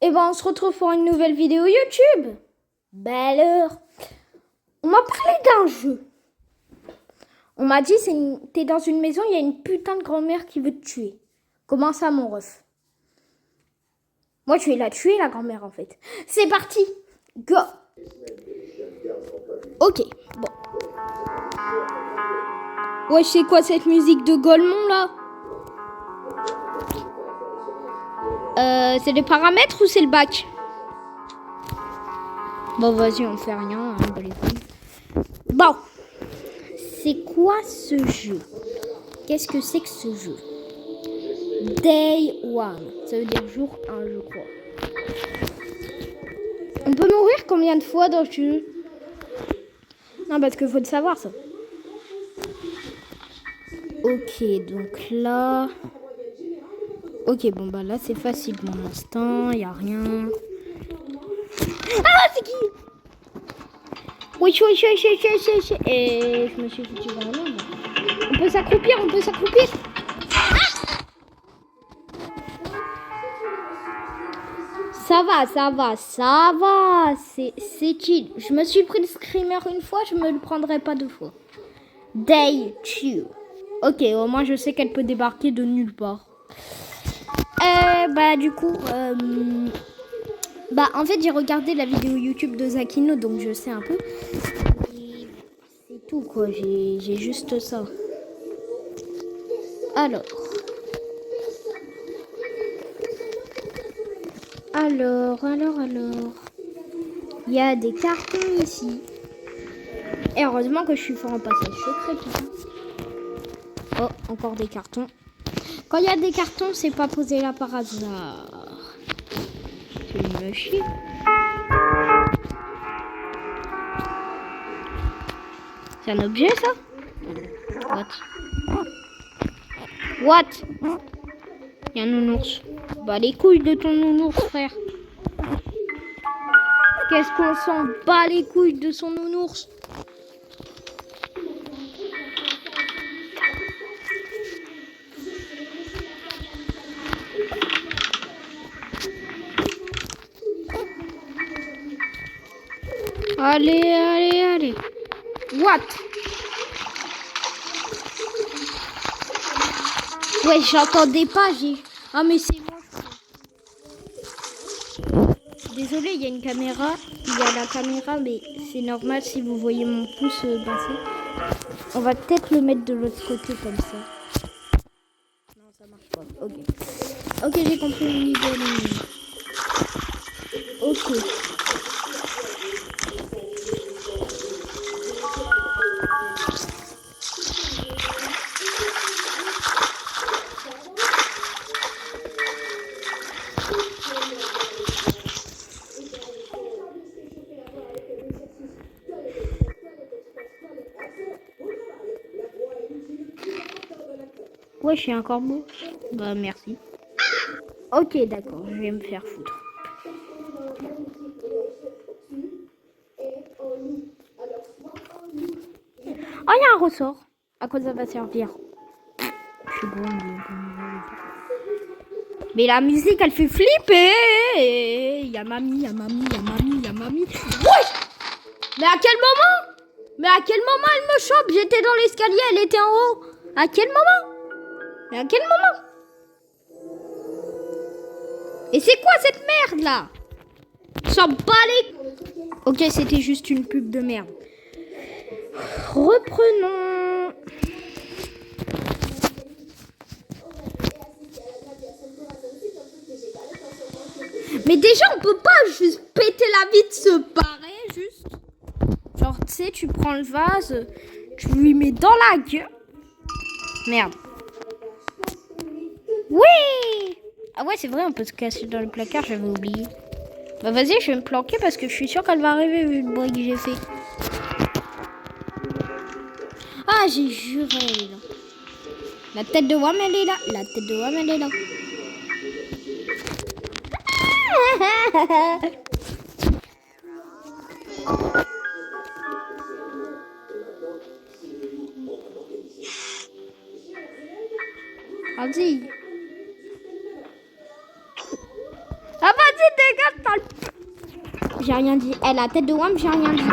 Et ben on se retrouve pour une nouvelle vidéo YouTube. Bah alors, on m'a parlé d'un jeu. On m'a dit, t'es dans une maison, il y a une putain de grand-mère qui veut te tuer. Comment ça, mon ref? Moi, je vais la tuer, la grand-mère, en fait. C'est parti. Go. Ok, bon. Ouais, c'est quoi cette musique de Golemont, là? C'est les paramètres ou c'est le bac? Bon, vas-y, on fait rien. Bon. C'est quoi ce jeu? Qu'est-ce que c'est que ce jeu? Day 1. Ça veut dire jour 1, je crois. On peut mourir combien de fois dans ce jeu? Non, parce qu'il faut le savoir, ça. Ok, donc là... Ok, bon, bah là, c'est facile. Mon instinct, il n'y a rien. Ah, c'est qui? Oui, et je me suis foutu dans la merde. On peut s'accroupir, Ça va. C'est chill. Je me suis pris le screamer une fois, je me le prendrai pas deux fois. Day 2. Ok, au moins je sais qu'elle peut débarquer de nulle part. Bah du coup, en fait j'ai regardé la vidéo YouTube de Zakino, donc je sais un peu. Et c'est tout quoi, j'ai juste ça. Alors. Il y a des cartons ici. Et heureusement que je suis fort en passage secret, putain. Oh, encore des cartons. Quand il y a des cartons, c'est pas posé là par hasard. C'est une chier. C'est un objet, ça? What? Il y a un nounours. Bah les couilles de ton nounours, frère. Qu'est-ce qu'on s'en bat les couilles de son nounours? Allez. What? Ouais, j'entendais pas, Ah mais c'est moi. Désolée, il y a une caméra. Il y a la caméra, mais c'est normal si vous voyez mon pouce passer. On va peut-être le mettre de l'autre côté comme ça. Non, ça marche pas. Ok, j'ai compris le niveau. Ok. Ouais, je suis un corbeau. Bah, merci. Ok, d'accord, je vais me faire foutre. Oh, il y a un ressort. À quoi ça va servir? Je suis bon. Mais la musique, elle fait flipper. Il y a mamie. Ouais. Mais à quel moment elle me chope? J'étais dans l'escalier, elle était en haut. À quel moment? Et c'est quoi cette merde là? S'en bat les... Ok, c'était juste une pub de merde. Reprenons. Mais déjà, on peut pas juste péter la vie de se barrer, juste. Genre, tu sais, tu prends le vase, tu lui mets dans la gueule. Merde. Oui! Ah ouais, c'est vrai, on peut se casser dans le placard, j'avais oublié. Bah vas-y, je vais me planquer parce que je suis sûre qu'elle va arriver vu le bruit que j'ai fait. Ah, j'ai juré, elle est là. La tête de Wam, elle est là. Vas-y. Ah, vas-y, dégage! sale. J'ai rien dit. Elle a tête de Wham, j'ai rien dit.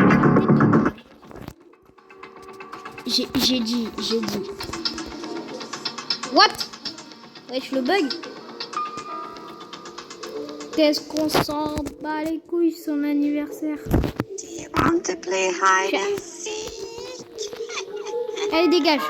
J'ai dit. What? Wesh, le bug. Qu'est-ce qu'on s'en bat les couilles, son anniversaire. Want to play hide and seek? Allez, dégage.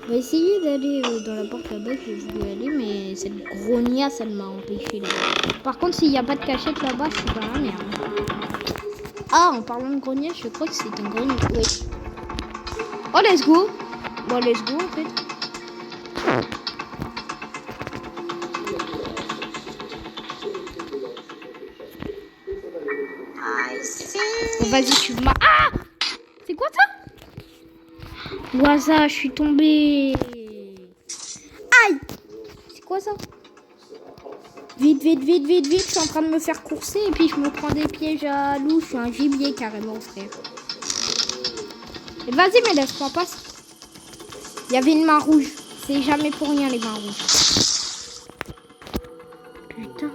On va essayer d'aller dans la porte là-bas que je voulais aller, mais cette grognasse, elle m'a empêché là-bas. Par contre, s'il n'y a pas de cachette là-bas, je suis dans la merde. Ah, en parlant de grognasse, je crois que c'est un grognasse. Oui. Oh, let's go. Bon, let's go en fait. Vas-y, tu m'as... Ah! C'est quoi ça? Waza, je suis tombée. Aïe! C'est quoi ça? Vite. Je suis en train de me faire courser et puis je me prends des pièges à loup. Je suis un gibier carrément, frère. Et vas-y, mais laisse-moi passer. Il y avait une main rouge. C'est jamais pour rien, les mains rouges. Putain.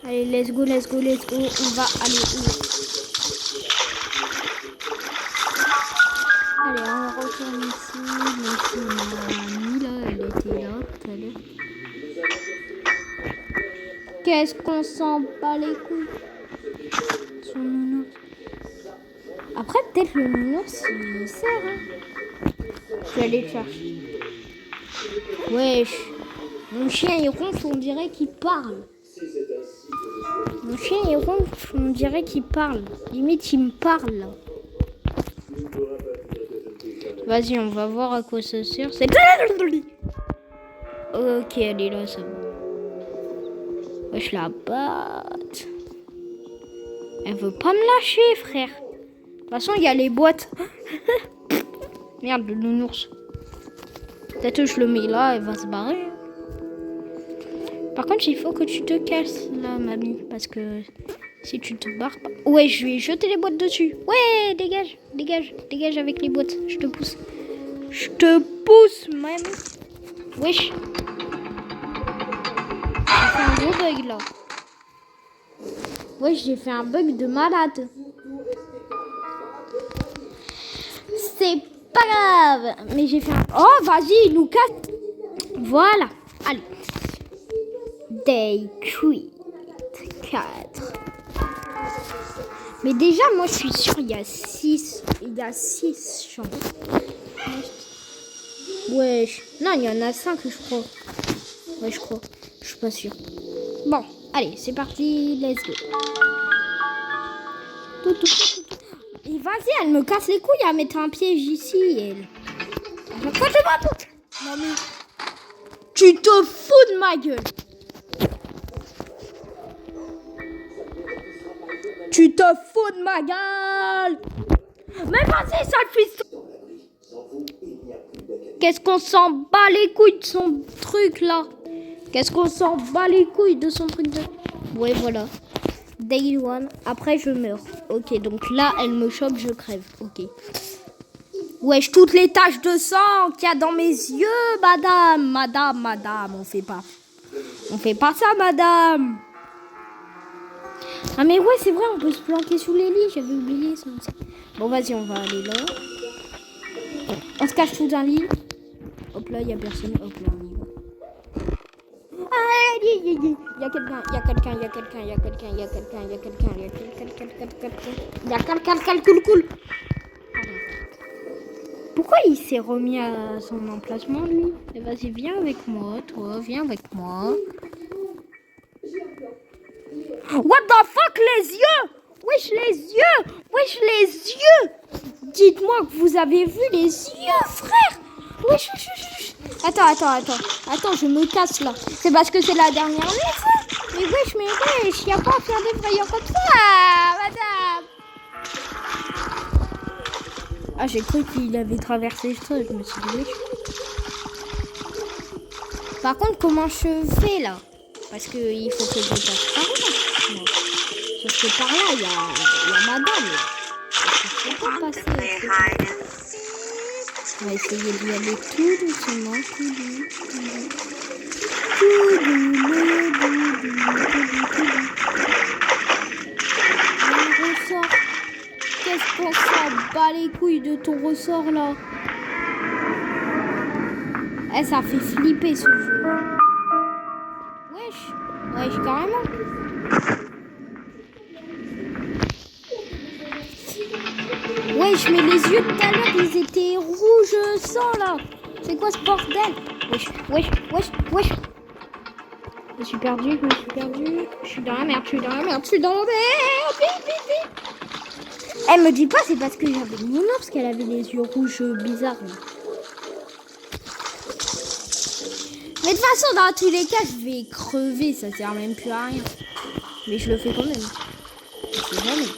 Allez, let's go. On va aller où? Allez, on retourne ici. Mamie, là, elle était là tout à l'heure. Qu'est-ce qu'on s'en bat les couilles? Son nounours. Après, peut-être le nounours, il sert, hein. Je vais aller le chercher. Wesh. Mon chien, il ronfle, on dirait qu'il parle. Mon chien, il ronfle, on dirait qu'il parle. Limite, il me parle, là. Vas-y, on va voir à quoi ça sert. C'est... Ok, elle est là, ça va. Wesh, la batte. Elle veut pas me lâcher, frère. De toute façon, il y a les boîtes. Merde, le nounours. Peut-être que je le mets là, elle va se barrer. Par contre, il faut que tu te casses, là, mamie. Parce que si tu te barres pas... Ouais, je vais jeter les boîtes dessus. Ouais, dégage avec les boîtes. Je te pousse. Mamie. Wesh. J'ai fait un gros bug, là. Wesh, j'ai fait un bug de malade. C'est pas grave. Mais j'ai fait un... Oh, vas-y, Lucas. Voilà. Allez. Day quit 4. Mais déjà, moi, je suis sûre, il y a 6 chances. Wesh. Non, il y en a 5, je crois. Ouais, je crois. Je suis pas sûre. Bon, allez, c'est parti. Let's go. Et vas-y, elle me casse les couilles à mettre un piège ici, elle. Pourquoi tu vas tout? Non, mais... Tu te fous de ma gueule. Tu te fous de ma gueule. Mais vas-y, sale fils. Qu'est-ce qu'on s'en bat les couilles de son truc, là? Qu'est-ce qu'on s'en bat les couilles de son truc de... Ouais, voilà. Day 1. Après, je meurs. Ok, donc là, elle me chope, je crève. Ok. Wesh, toutes les taches de sang qu'il y a dans mes yeux, madame. On fait pas ça, madame. Ah, mais ouais, c'est vrai, on peut se planquer sous les lits. J'avais oublié ça aussi. Bon, vas-y, on va aller là. On se cache sous un lit. Hop là, il n'y a personne. Hop là, on y va. Il y a quelqu'un. Pourquoi il s'est remis à son emplacement, lui? Et vas-y, viens avec moi, toi. Viens avec moi. What the fuck, les yeux? Wesh, les yeux. Dites-moi que vous avez vu les yeux, frère. Wesh. Attends, je me casse là. C'est parce que c'est la dernière maison. Mais wesh, y a pas à faire des frayeurs comme ça, madame. Ah, j'ai cru qu'il avait traversé ça, je me suis dit wesh. Par contre, comment je fais là? Parce que il faut que je passe par là. Non. Sauf que par là, il y a madame. Là. Je peux pas passer. On va essayer d'y aller tout doucement, tout doux, tout doux. Tout doux, tout doux. Un ressort. Qu'est-ce qu'on s'en bat les couilles de ton ressort là? Eh, ça fait flipper ce jeu. Wesh, carrément. Wesh, mais les yeux de tout à l'heure, ils étaient rouges sang là. C'est quoi ce bordel? Wesh. Je me suis perdu. Je suis dans la merde. Vite. Elle me dit pas, c'est parce que j'avais mon ours qu'elle avait les yeux rouges bizarres. Là. Mais de toute façon, dans tous les cas, je vais crever. Ça sert même plus à rien. Mais je le fais quand même. C'est jamais.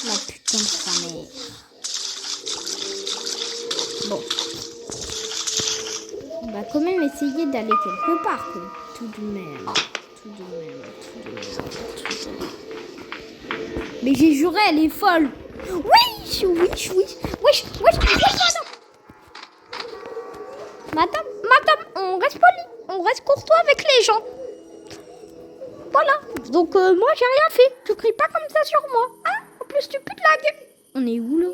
La putain de sa mère. Bon. On va quand même essayer d'aller quelque part. Quoi. Tout de même. Mais j'ai juré, elle est folle. Wesh. Madame, on reste poli. On reste courtois avec les gens. Voilà. Donc, moi, j'ai rien fait. Tu cries pas comme ça sur moi. Hein? En plus, tu putes la gueule. On est où, là?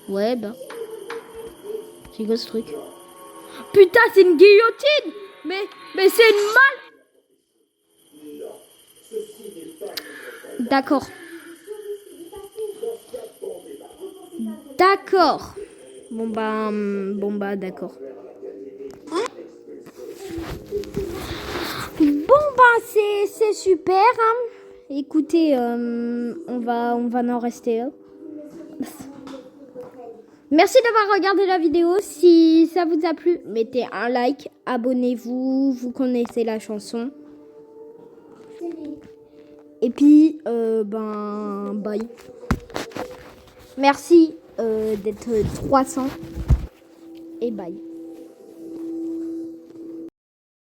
Ouais, bah. C'est quoi ce truc? Putain, c'est une guillotine. Mais c'est une malle. D'accord. Bon bah, d'accord. Bon bah, c'est super. Hein. Écoutez, on va en rester là. Merci d'avoir regardé la vidéo. Si ça vous a plu, mettez un like, abonnez-vous. Vous connaissez la chanson. Et puis, bye. Merci d'être 300. Et bye.